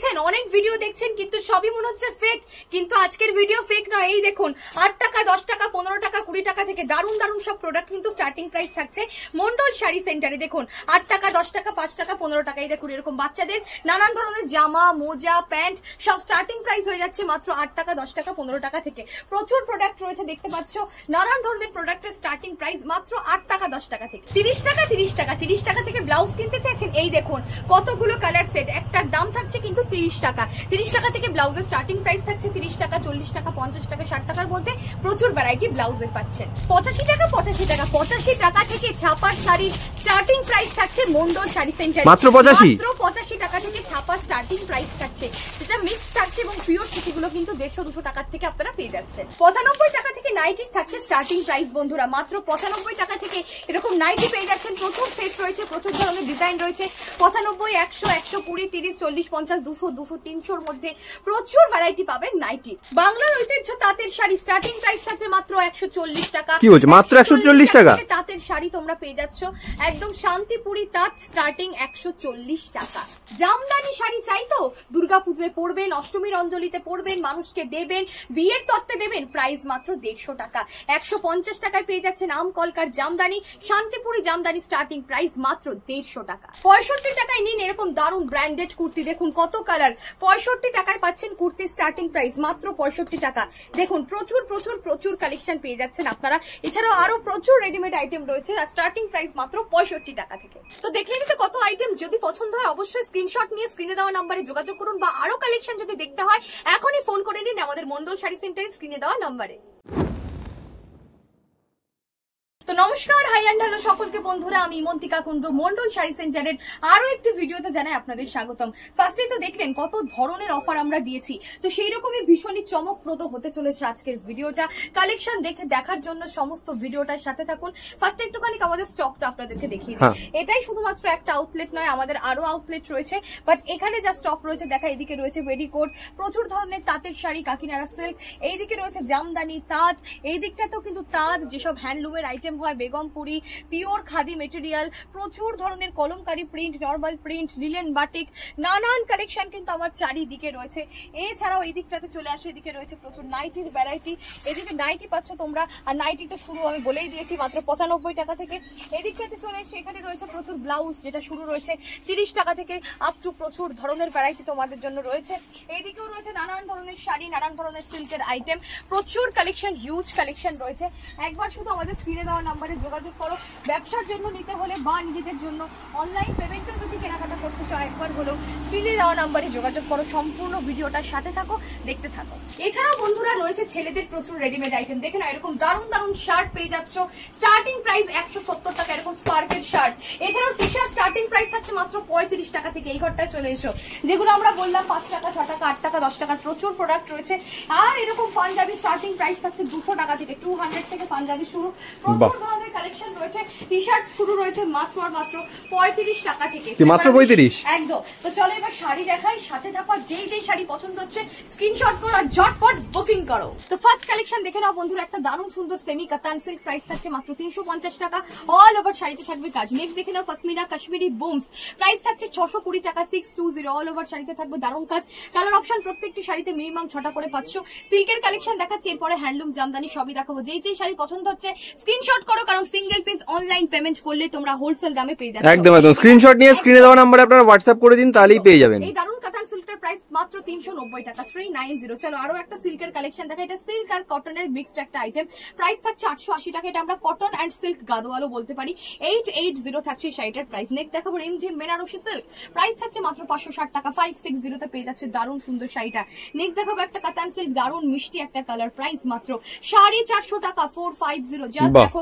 দেখেছেন, অনেক ভিডিও দেখছেন কিন্তু সবই মনে হচ্ছে ফেক, কিন্তু আজকের ভিডিও ফেক নয়। এই দেখুন 8 টাকা, 10 টাকা, 15 টাকা, 20 টাকা থেকে দারুণ দারুণ সব প্রোডাক্ট কিন্তু স্টার্টিং প্রাইস থাকছে মন্ডল শাড়ি সেন্টারে। দেখুন 8 টাকা, 10 টাকা, 5 টাকা, 15 টাকা। এই দেখুন এরকম বাচ্চাদের নানান ধরনের জামা, মোজা, প্যান্ট সব স্টার্টিং প্রাইস হয়ে যাচ্ছে মাত্র 8 টাকা, 10 টাকা, 15 টাকা থেকে। প্রচুর প্রোডাক্ট রয়েছে দেখতে পাচ্ছ, নানান ধরনের প্রোডাক্টের স্টার্টিং প্রাইস মাত্র 8 টাকা, 10 টাকা থেকে। 30 টাকা, 30 টাকা, 30 টাকা থেকে ব্লাউজ কিনতে চাইছেন, এই দেখুন কতগুলো কালার সেট, একটার দাম থাকছে কিন্তু 30 টাকা। 30 টাকা থেকে ব্লাউজের স্টার্টিং প্রাইস থাকছে 30 টাকা, 40 টাকা, 50 টাকা, 60 টাকার মধ্যে প্রচুর ভ্যারাইটি ব্লাউজের পাচ্ছেন। 85 টাকা, 85 টাকা, 85 টাকা থেকে ছাপার শাড়ি স্টার্টিং প্রাইস থাকছে মন্ডল শাড়ি সেন্টারে। মাত্র 85 টাকা থেকে ছাপা স্টার্টিং প্রাইস থাকছে, যেটা মিক্স থাকছে এবং পিওর সুতিগুলো কিন্তু 150-200 টাকার থেকে আপনারা পেয়ে যাচ্ছেন। 95 টাকা থেকে নাইটি থাকছে স্টার্টিং প্রাইস বন্ধুরা, মাত্র 95 টাকা থেকে এরকম নাইটি পেয়ে যাচ্ছেন। প্রচুর সেট রয়েছে, প্রচুর ধরনের ডিজাইন রয়েছে। 95, 100, 120, 30, 40, 50, 200, 200, 300 এর মধ্যে প্রচুর ভ্যারাইটি পাবেন নাইটি। বাংলার ঐতিহ্য তাঁতের শাড়ি স্টার্টিং প্রাইস থাকছে মাত্র 140 টাকা। কি বলছো, মাত্র 140 টাকা? তাঁতের শাড়ি তোমরা পেয়ে যাচ্ছ একদম শান্তিপুরি তাঁত, স্টার্টিং 140 টাকা। জামদানি শাড়ি চাই তো, দুর্গাপুজোয় পরবেন, অষ্টমীর অঞ্জলিতে পরবেন, মানুষকে দেবেন, বিয়ের তত্ত্বে দেবেন, প্রাইস মাত্র 150 টাকা। 150 টাকায় পেয়ে যাচ্ছেন আম কলকার জামদানি, শান্তিপুরি জামদানি স্টার্টিং প্রাইস মাত্র 150 টাকা। 65 টাকায় নিন এরকম দারুণ ব্র্যান্ডেড কুর্তি, দেখুন কত কালার। 65 টাকায় পাচ্ছেন কুর্তি স্টার্টিং প্রাইস মাত্র 65 টাকা। দেখুন প্রচুর প্রচুর প্রচুর কালেকশন পেয়ে যাচ্ছেন আপনারা। এছাড়াও আরো প্রচুর রেডিমেড আইটেম রয়েছে, স্টার্টিং প্রাইস মাত্র 65 টাকা থেকে। তো দেখলে নিতে কত আইটেম, যদি পছন্দ হয় অবশ্যই স্ক্রিনশট নিয়ে স্ক্রিনে দেওয়া নাম্বারে যোগাযোগ করুন, বা আরো কালেকশন যদি দেখতে হয় এখনই ফোন করে নিন আমাদের মন্ডল শাড়ি সেন্টারে স্ক্রিনে দেওয়া নাম্বারে। তো নমস্কার, হাই অ্যান্ড হ্যালো সকলকে বন্ধুরা, আমি মন্তিকা কুন্ডু মন্ডল শাড়ি সেন্টারের আরো একটি ভিডিওতে জানাই আপনাদের স্বাগতম। ফার্স্টেই তো দেখলেন কত ধরনের অফার আমরা দিয়েছি, তো সেই রকমই ভীষণই চমকপ্রদ হতে চলেছে আজকের ভিডিওটা। কালেকশন দেখার জন্য সমস্ত ভিডিওটার সাথে থাকুন। ফার্স্টে একটুখানি আমাদের স্টকটা আপনাদেরকে দেখিয়ে দিই। এটাই শুধুমাত্র একটা আউটলেট নয়, আমাদের আরো আউটলেট রয়েছে, বাট এখানে যা স্টক রয়েছে দেখা, এদিকে রয়েছে পেটিকোট, প্রচুর ধরনের তাঁতের শাড়ি, কাকিনাড়া সিল্ক, এইদিকে রয়েছে জামদানি, তাঁত, এই দিকটাতেও কিন্তু তাঁত, যেসব হ্যান্ডলুমের আইটেম হয়, বেগমপুরি, পিওর খাদি মেটেরিয়াল, প্রচুর ধরনের kalamkari print, normal print, linen batik, নানান কালেকশন কিন্তু আমার চারিদিকে রয়েছে। এছাড়াও এই দিকটাতে চলে আসো, এদিকে রয়েছে প্রচুর নাইটির ভ্যারাইটি। এদিকে নাইটি পাচ্ছ তোমরা, আর নাইটি তো শুরু আমি বলেই দিয়েছি মাত্র 95 টাকা থেকে। এদিকটাতে চলে এসে এখানে রয়েছে প্রচুর ব্লাউজ, যেটা শুরু রয়েছে 30 টাকা থেকে আপ টু প্রচুর ধরনের ভ্যারাইটি তোমাদের জন্য রয়েছে। এইদিকেও রয়েছে নানান ধরনের শাড়ি, নানান ধরনের সিল্কের আইটেম, প্রচুর কালেকশন, হিউজ কালেকশন রয়েছে। একবার শুধু আমাদের স্ক্রিনে দেওয়া নাম্বারে যোগাযোগ করো। ব্যবসার জন্য নিতে হলে বা নিজেদের জন্য অনলাইন পেমেন্টও যদি কেনাকাটা করতে চাও, একবার হলো স্ক্রিনে দেওয়া নাম্বারে যোগাযোগ করো। সম্পূর্ণ ভিডিওটার সাথে থাকো, দেখতে থাকো। এছাড়াও বন্ধুরা রয়েছে ছেলেদের প্রচুর রেডিমেড আইটেম। দেখে না, এরকম দারুণ দারুণ শার্ট পেয়ে যাচ্ছ, স্টার্টিং প্রাইস 170 টাকা, এরকম স্পার্কের শার্ট। এছাড়াও টি শার্ট স্টার্টিং প্রাইস থাকছে মাত্র 35 টাকা থেকে। এই ঘরটায় চলে এসো, যেগুলো আমরা বললাম 5 টাকা, 6 টাকা, 8 টাকা, 10 টাকার প্রচুর প্রোডাক্ট রয়েছে। আর এরকম পাঞ্জাবি স্টার্টিং প্রাইস থাকছে 200 টাকা থেকে, 200 থেকে পাঞ্জাবি শুরু। প্রচুর ধরনের কালেকশন রয়েছে। টি শার্ট শুরু রয়েছে মাত্র 35 টাকা থেকে, মাত্র 35 একদম। তো চলো এবার শাড়ি দেখাই, সাথে থাকা যেই যেই শাড়ি পছন্দ হচ্ছে স্ক্রিনশট করো আর ঝটপট বুকিং করো। তো ফার্স্ট কালেকশন দেখে নাও বন্ধুরা, একটা দারুণ সুন্দর সেমি কাতান সিল্ক, প্রাইস থাকছে মাত্র 350 টাকা। অল ওভার শাড়িতে থাকবে কাজ। নেক্সট দেখে নাও পশমিনা কাশ্মীরি বুমস, প্রাইস থাকছে 620 টাকা, 620। অল ওভার শাড়িতে থাকবে দারুণ কাজ। কালার অপশন প্রত্যেকটি শাড়িতে মিনিমাম 6টা করে পাচ্ছ। সিল্কের কালেকশন দেখাচ্ছি, এরপরে হ্যান্ডলুম, জামদানি সবই দেখাবো। যেই যেই শাড়ি পছন্দ হচ্ছে স্ক্রিনশট করো, কারণ সিঙ্গেল পিস অনলাইন পেমেন্ট করলে তোমরা হোলসেল দামে পেয়ে যাবে। একদম একদম স্ক্রিনশট নিয়ে স্ক্রিনে দেওয়া নম্বরে আপনারা হোয়াটসঅ্যাপ করে দিন, তাহলেই পেয়ে যাবেন। এই দারুণ কাতান সিল্কের প্রাইস মাত্র 390 টাকা, 390। চলো আরো একটা সিল্কের কালেকশন দেখা। এটা সিল্ক আর কটনের মিক্সড একটা আইটেম, প্রাইস থাকছে 880 টাকা। এটা আমরা কটন এন্ড সিল্ক গাদোয়ালও বলতে পারি। 880 থাকছে শাড়িটার প্রাইস। নেক্সট দেখাবো রিমঝিম বেনারসি সিল্ক, প্রাইস থাকছে মাত্র 560 টাকা, 560 তে পেয়ে যাচ্ছে দারুণ সুন্দর শাড়িটা। নেক্সট দেখাবো একটা কাতান সিল্ক, দারুণ মিষ্টি একটা কালার, প্রাইস মাত্র 450 টাকা, 450। জাস্ট দেখো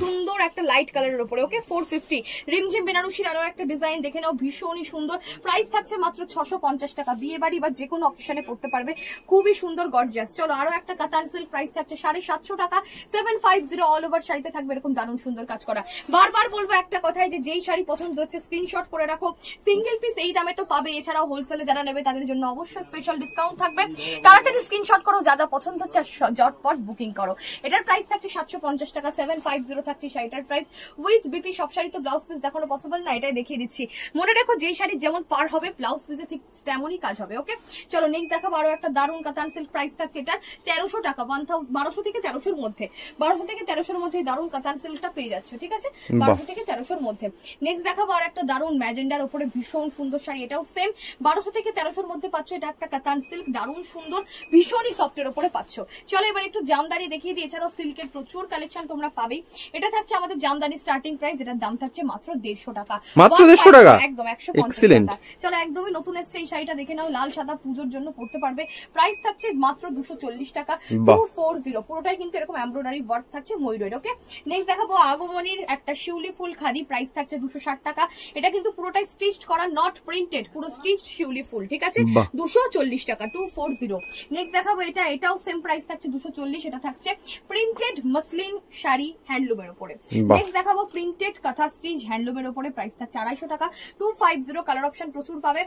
সুন্দর একটা লাইট কালারের উপরে, ওকে 450। রিমঝিম বেনারসির আরো একটা ডিজাইন দেখে নাও, ভীষণই সুন্দর, প্রাইস থাকছে মাত্র 650 টাকা। বিয়ে বাড়ি বা যে কোনো অকেশনে পড়তে পারবে, খুবই সুন্দর গর্জিয়াস। চলো আরো একটা কাতান সিল্ক, প্রাইস থাকছে 750 টাকা, 750 অল ওভার। শাড়িতে থাকবে এরকম দারুণ সুন্দর কাজ করা। বারবার বলবো একটা কথাই, যে যেই শাড়ি পছন্দ হচ্ছে স্ক্রিনশট করে রাখো, সিঙ্গেল পিস এই দামে তো পাবে, এছাড়াও হোলসেলে যারা নেবে তাদের জন্য অবশ্যই স্পেশাল ডিসকাউন্ট থাকবে। তাড়াতাড়ি স্ক্রিনশট করো, যা যা পছন্দ হচ্ছে ঝটপট বুকিং করো। এটার প্রাইস থাকছে 750 টাকা, 750 থাকছে শাড়িটার প্রাইস উইথ বিপি। সব শাড়ি তো ব্লাউজ পিস দেখানো পসিবল না, এটাই দেখিয়ে দিচ্ছি। মনে রাখো যেই শাড়ি যেমন পার হবে ব্লাউজ পিসে ঠিক তেমনই কাজ হবে। ওকে, চলো নেক্সট দেখাবো আরো একটা দারুণ কাতান সিল্ক, প্রাইস থাকছে এটা 1300 টাকা, 1200 থেকে 1300 মধ্যে, 1200 থেকে 1300 মধ্যে দারুণ কাতান সিল্কটা পেয়ে যাচ্ছ। ঠিক আছে, 1200 থেকে 1300 মধ্যে। নেক্সট দেখাবো আর একটা দারুণ ম্যাজেন্ডার উপরে ভীষণ সুন্দর শাড়ি, এটাও সেম 1200 থেকে 1300 মধ্যে পাচ্ছ। এটা একটা কাতান সিল্ক, দারুণ সুন্দর, ভীষণই সফটের উপরে পাচ্ছ। চলো এবার একটু জামদানি দেখিয়ে দিই। এছাড়াও সিল্কের প্রচুর কালেকশন তোমরা পাবেই। এটা থাকছে আমাদের জামদানি স্টার্টিং প্রাইস, এটার দাম থাকছে মাত্র 150 টাকা, মাত্র 150 টাকা, একদম 150 টাকা। চলো একদমই নতুন এসছে এই শাড়িটা, দেখে নাও, লাল সাদা পুজোর জন্য পড়তে পারবে। প্রাইস থাকছে মাত্র 240 টাকা, 240। পুরোটাই কিন্তু এরকম এমব্রয়ডারি ওয়ার্ক থাকছে ময়ূরের। ওকে, নেক্সট দেখাবো আগমনীর একটা শিউলি ফুল খাদি, প্রাইস থাকছে 260 টাকা। এটা কিন্তু পুরোটাই স্টিচড করা, নট প্রিন্টেড, পুরো স্টিচড শিউলি ফুল। ঠিক আছে, 240 টাকা, 240। নেক্সট দেখাবো এটা, এটাও সেম প্রাইস থাকছে 240। এটা থাকছে প্রিন্টেড মাসলিন শাড়ি হ্যান্ডলুমের উপরে। নেক্সট দেখাবো প্রিন্টেড কাঁথা স্টিচ হ্যান্ডলুমের উপরে, প্রাইস থাকছে 250 টাকা, 250। কালার অপশন প্রচুর পাবে,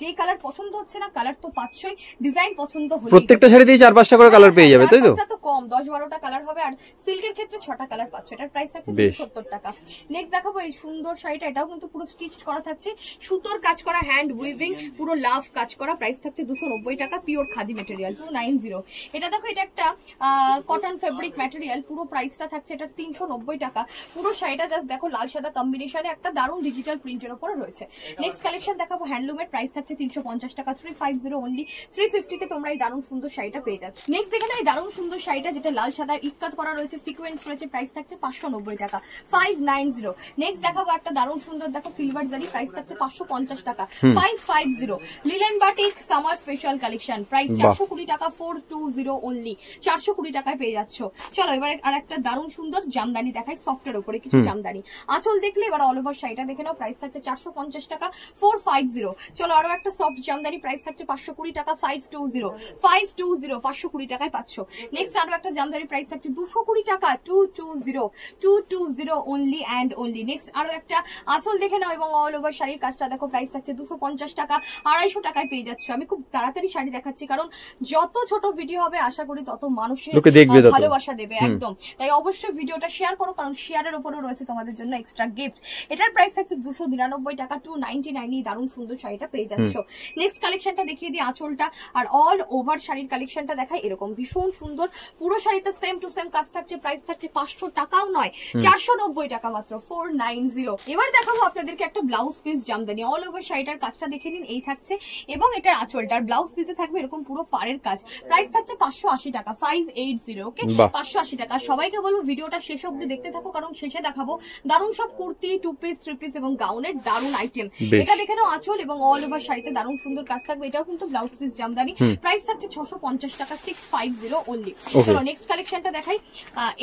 যে কালার পছন্দ হচ্ছে না কালার তো পাচ্ছই, ডিজাইন পছন্দ হলে প্রত্যেকটা শাড়িতেই 4-5টা করে কালার পেয়ে যাবে, তাই তো? তো কম 10-12টা কালার হবে, আর সিল্কের ক্ষেত্রে 6টা কালার পাচ্ছ। এটার প্রাইস থাকছে 270 টাকা। নেক্সট দেখাবো এই সুন্দর শাড়িটা, এটাও কিন্তু পুরো স্টিচড করা থাকছে, সুতোর কাজ করা, হ্যান্ড উইভিং, পুরো লাভ কাজ করা। প্রাইস থাকছে 290 টাকা, পিওর খাদি ম্যাটেরিয়াল, 290। এটা দেখো, এটা একটা কটন ফেব্রিক ম্যাটেরিয়াল, পুরো প্রাইসটা থাকছে এটা 390 টাকা। পুরো শাড়িটা জাস্ট দেখো, লাল সাদা কম্বিনেশনে একটা দারুণ ডিজিটাল প্রিন্টের উপরে রয়েছে। নেক্সট কালেকশন দেখাবো হ্যান্ডলুমের, প্রাইস থাকছে 350 টাকা, 350 অনলি। 350 তে তোমরা এই দারুণ সুন্দর শাড়িটা পেয়ে যাচ্ছ। নেক্সট দেখে না এই দারুণ সুন্দর শাড়িটা, যেটা লাল সাদা ইক্কাত করা রয়েছে, সিকোয়েন্স রয়েছে, প্রাইস থাকছে 590 টাকা, 590। নেক্সট দেখাবো একটা দারুণ সুন্দর, দেখো সিলভার জারি, প্রাইস থাকছে 550 টাকা, 550। Linen batik summer special collection, price 420 টাকা, 420 অনলি, 420 টাকায় পেয়ে যাচ্ছ। চলো এবার আর একটা দারুণ সুন্দর জামদানি দেখাই, সফটের উপরে কিছু জামদানি। আঁচল দেখলে এবার অল ওভার শাড়িটা দেখে নাও, প্রাইস থাকছে 450 টাকা, 450। চলো আরো একটা সফট জামদানি, প্রাইস থাকছে 520 টাকা, 520, 520 টাকায় পাচ্ছ। নেক্সট আরো একটা জামদানি, প্রাইস থাকছে 220 টাকা, 220 অনলি অ্যান্ড অনলি। নেক্সট আরো একটা আঁচল দেখে নাও, এবং অল ওভার শাড়ির কাজটা দেখো, প্রাইস থাকছে 250 টাকা, 250 টাকায় পেয়ে যাচ্ছ। আমি খুব তাড়াতাড়ি শাড়ি দেখাচ্ছি, কারণ যত ছোট ভিডিও হবে আশা করি তত মানুষের ভালোবাসা দেবে, একদম। তাই অবশ্যই ভিডিওটা শেয়ার করো, কারণ শেয়ারের উপরও রয়েছে তোমাদের জন্য এক্সট্রা গিফট। এটার প্রাইস থাকছে 299 টাকা, 299 দারুণ সুন্দর শাড়িটা পেয়ে যাচ্ছ। নেক্সট কালেকশনটা দেখিয়ে দিই, আঁচলটা আর অল ওভার শাড়ির কালেকশনটা দেখাই, এরকম ভীষণ সুন্দর পুরো শাড়িতে সেম টু সেম কাজ থাকছে। প্রাইস থাকছে 500 টাকাও নয়, 490 টাকা মাত্র, 490। এবার দেখাবো আপনাদেরকে একটা blouse piece Jamdani, all over শাড়িটার কাজটা দেখে নিন, এই থাকছে, এবং এটার আঁচলটার ব্লাউজ পিসে থাকবে এরকম পুরো পাড়ের কাজ। প্রাইস থাকছে 580 টাকা, 580। ওকে, 580 টাকা। সবাইকে বলবো ভিডিওটা শেষ অব্দি দেখতে থাকো, কারণ শেষে দেখাবো দারুণ সব কুর্তি, 2 পিস 3 পিস এবং গাউনের দারুণ আইটেম। এটা দেখে নাও আঁচল, এবং অল ওভার শাড়িতে দারুণ সুন্দর কাজ থাকবে। এটাও কিন্তু ব্লাউজ পিস জামদানি, প্রাইস থাকছে 650 টাকা, 650 অনলি। চলো নেক্সট কালেকশনটা দেখাই,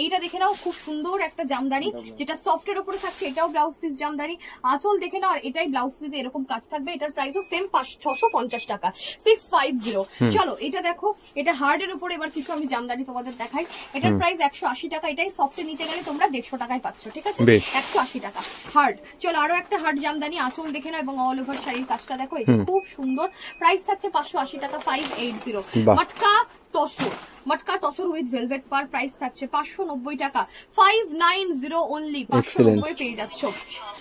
এইটা দেখে নাও, খুব সুন্দর একটা জামদানি, যেটা সফটের উপরে থাকছে, এটাও ব্লাউজ পিস জামদানি। আঁচল দেখে নাও, আর এটাই ব্লাউজ পিসে এরকম কাজ থাকবে। এটার প্রাইসও সেম 650 টাকা, 650। চলো এটা দেখো, এটা হার্ডের উপরে এবার কিছু আমি জামদানি তোমাদের দেখাই। এটার প্রাইস 180 টাকা, এটাই সফটে নিতে গেলে তোমরা 150 টাকায় পাচ্ছ। ঠিক আছে, 180 টাকা হার্ড। চলো আরো একটা হার্ড জামদানি, আঁচল দেখে নাও, এবং অল ওভার শাড়ির কাজটা দেখো, এটা খুব সুন্দর। প্রাইস থাকছে 580 টাকা, 580। মটকা তসর, মটকা তসর উইথ ভেলভেট পার, প্রাইস থাকছে 590 টাকা, 590 অনলি, 590 পেয়ে যাচ্ছ।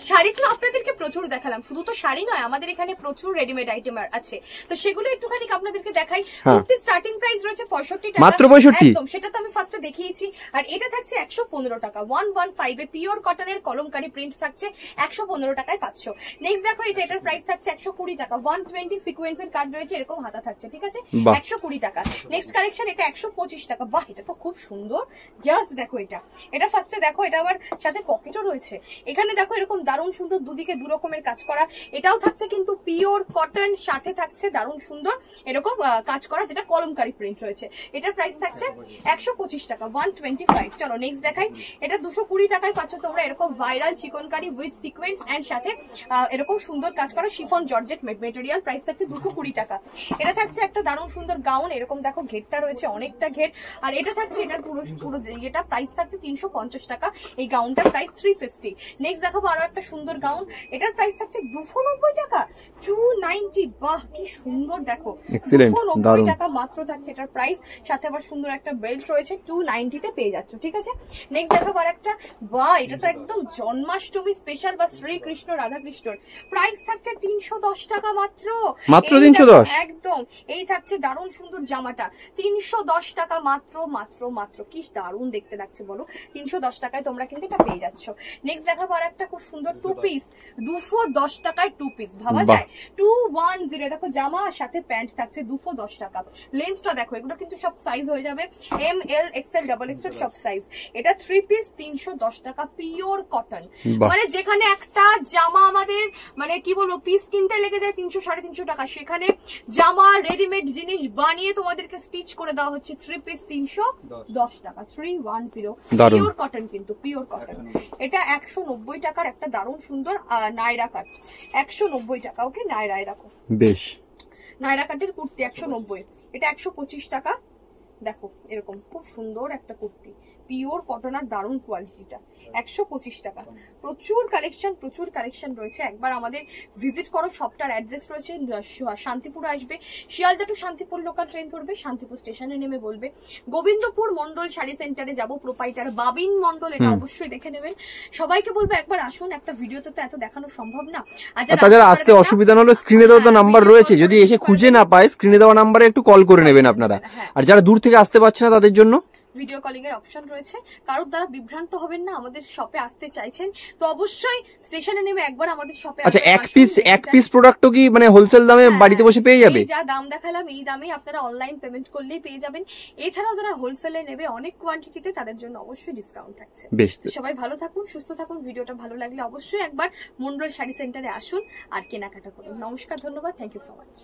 শাড়ি তো আপনাদেরকে প্রচুর দেখালাম, শুধু তো শাড়ি নয়, আমাদের এখানে প্রচুর রেডিমেড আইটেম আছে, তো সেগুলো একটুখানি আপনাদেরকে দেখাই। কুর্তির স্টার্টিং প্রাইস রয়েছে 65 টাকা, মাত্র 65, একদম, সেটা তো আমি ফার্স্টে দেখিয়েছি। আর এটা থাকছে 115 টাকা, 115 এ পিওর কটনের কলমকারী প্রিন্ট থাকছে, 115 টাকায় পাচ্ছ। নেক্সট দেখো, এটার প্রাইস থাকছে 120 টাকা, 120 সিকোয়েন্সের কাজ রয়েছে, এরকম হাতা থাকছে। ঠিক আছে, 120 টাকা। নেক্সট কালেকশন, এটা 125 টাকা। বাহ, এটা তো খুব সুন্দর, জাস্ট দেখো এটা ফার্স্টে দেখো, এটা আবার সাথে পকেটও রয়েছে। এখানে দেখো এরকম দারুণ সুন্দর দুদিকে দু রকমের কাজ করা, এটাও থাকছে কিন্তু পিওর কটন, সাথে থাকছে দারুণ সুন্দর এরকম কাজ করা, যেটা কলমকারি প্রিন্ট রয়েছে। এটার প্রাইস থাকছে 125 টাকা, 125। চলো নেক্সট দেখাই, এটা 220 টাকায় পাচ্ছ তোমরা এরকম viral chikankari with sequence and সাথে এরকম সুন্দর কাজ করা শিফন জর্জেট মেটেরিয়াল, প্রাইস থাকছে 220 টাকা। এটা থাকছে একটা দারুণ সুন্দর গাউন, এরকম দেখো ঘেরটা রয়েছে, অনেকটা ঘের। আর এটা থাকছে এটার পুরো এটা প্রাইস থাকছে 350 টাকা, এই গাউনটার প্রাইস 350। নেক্সট দেখাবো আরো একটা সুন্দর গাউন, এটার প্রাইস থাকছে 290 টাকা, 290। বাহ, কি সুন্দর দেখো, 290 টাকা মাত্র থাকছে এটার প্রাইস, সাথে আবার সুন্দর একটা বেল্ট রয়েছে, 290 তে পেয়ে যাচ্ছ, ঠিক আছে। নেক্সট দেখাবো আর একটা, বাহ, এটা তো একদম জন্মাষ্টমী স্পেশাল বা শ্রীকৃষ্ণ রাধা কৃষ্ণর, প্রাইস থাকছে 310 টাকা মাত্র, মাত্র 310, একদম। এই থাকছে দারুণ সুন্দর জামাটা 310 টাকা মাত্র, মাত্র মাত্র। কি দারুণ দেখতে লাগছে বলো, 310 টাকায় তোমরা কিন্তু এটা পেয়ে যাচ্ছ। নেক্সট দেখাবো আর একটা খুব সুন্দর 2 পিস, 210 টাকায় 2 পিস, ভাবা যায় 210। দেখো জামা সাথে প্যান্ট থাকছে 210 টাকা। লেন্থটা দেখো, এগুলো কিন্তু সব সাইজ হয়ে যাবে, M L XL double XL সব সাইজ। এটা 3 পিস 310 টাকা, পিওর কটন। মানে যেখানে একটা জামা আমাদের মানে কি বলবো পিস কিনতে লেগে যায় 300 350 টাকা, সেখানে জামা রেডিমেড জিনিস বানিয়ে তোমাদেরকে স্টিচ করে দেওয়া হচ্ছে 3 পিস 310 টাকা, 310। পিওর কটন, কিন্তু পিওর কটন। এটা 190 টাকার একটা দারুণ সুন্দর নায়রা কাট, 190 টাকা। ওকে, নায়রায় রাখো, বেশ নায়রা কাটের কুর্তি 190, এটা 125 টাকা। দেখো এরকম খুব সুন্দর একটা কুর্তি, পিওর কটন আর দারুণ কোয়ালিটিটা, 125 টাকা। প্রচুর কালেকশন রয়েছে, একবার আমাদের ভিজিট করো। শপটার অ্যাড্রেস রয়েছে শান্তিপুর, আসবে Sealdah to Shantipur local train ধরবে, শান্তিপুর স্টেশনে নেমে বলবে গোবিন্দপুর মন্ডল শাড়ি সেন্টারে যাব, প্রোপাইটার বাবিন মন্ডল, এটা অবশ্যই দেখে নেবেন। সবাইকে বলবো একবার আসুন, একটা ভিডিওতে তো এত দেখানো সম্ভব না। আর যারা আসতে অসুবিধা হলো, স্ক্রিনে দেওয়া তো নাম্বার রয়েছে, যদি এসে খুঁজে না পায় স্ক্রিনে দেওয়া নাম্বারে একটু কল করে নেবেন আপনারা। আর যারা দূর থেকে আসতে পারছে না তাদের জন্য ভিডিও কলিং এর অপশন রয়েছে, কারোর দ্বারা বিভ্রান্ত হবেন না। আমাদের শপে আসতে চাইছেন তো অবশ্যই স্টেশনে নেমে একবার আমাদের শপে। আচ্ছা, এক পিস প্রোডাক্টও কি মানে হোলসেল দামে বাড়িতে বসে পেয়ে যাবে? যা দাম দেখালাম এই দামে আপনারা অনলাইন পেমেন্ট করলেই পেয়ে যাবেন। এছাড়াও যারা হোলসেলে নেবে অনেক কোয়ান্টিটিতে, তাদের জন্য অবশ্যই ডিসকাউন্ট থাকছে। সবাই ভালো থাকুন, সুস্থ থাকুন। ভিডিওটা ভালো লাগলে অবশ্যই একবার মন্ডল শাড়ি সেন্টারে আসুন আর কেনাকাটা করুন। নমস্কার, ধন্যবাদ, থ্যাংক ইউ সো মাচ।